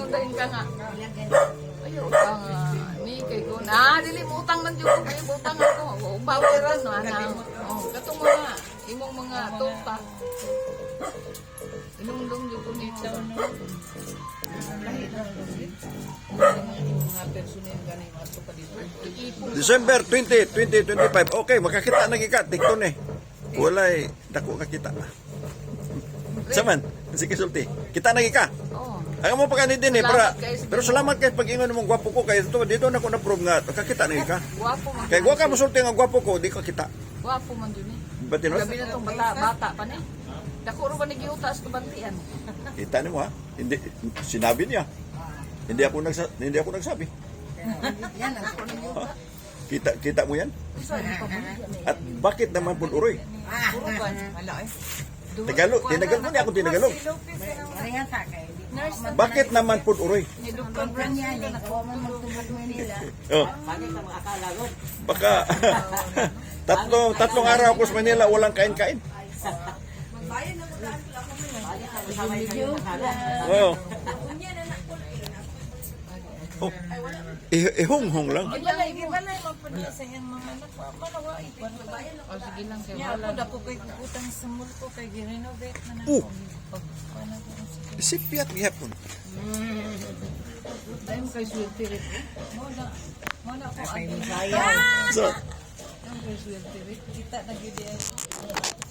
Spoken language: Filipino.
dahil ka nga. Ayaw ka nga. Ni kay ko na dili mo utang man jud ko kay utang ako. Bawaran no ana. Oh, katong mga imong mga tuta. Inungdong jud ko nito. Mga personel ganing ato pa dito. December 20, 2025. Okay, makakita na kita. Tikton eh. Walay, dako ka kita. Saman, sige sulti. Kita na ka. Oh. Ang mo pa kanin din eh, para, Salamat, guys. pero salamat kayo pag-ingon mong gwapo ko kayo. Dito na ko na-prove nga, kakita na ka. Guwapo man. Kaya gwa ka masulti nga gwapo ko, di ka kita. Guwapo man jud ni. Batinos? Gabi na tong bata pa ni. Dako ro ba ni giutas ko bantian. Kita ni mo ha? Hindi, sinabi niya. Hindi ako nagsabi. Yan ang Ha? Kita mo yan? At bakit naman po uroy? Puro ba? Wala eh. Tagalog, tinagalog mo niya ako tinagalog. Paringan sa kay. Bakit naman po uroy? Ni Dr. Sobrang yan eh. Kuha man magtubag Manila. Oh. Baka tatlong araw ako sa Manila walang kain-kain. Oh. Oh. Ihong-hong lang. Gibalay man po niya sa iyang mga anak. Malawa ipon. Oh, sige lang kay Nya wala. ako dako kay utang sa mall ko kay gi-renovate na Oh. ako. Pagkuana ko sa Sipiat gihapon. Dahil mo kay swerte rin. Mona ko So, Ang kay swerte rin. kita na gyud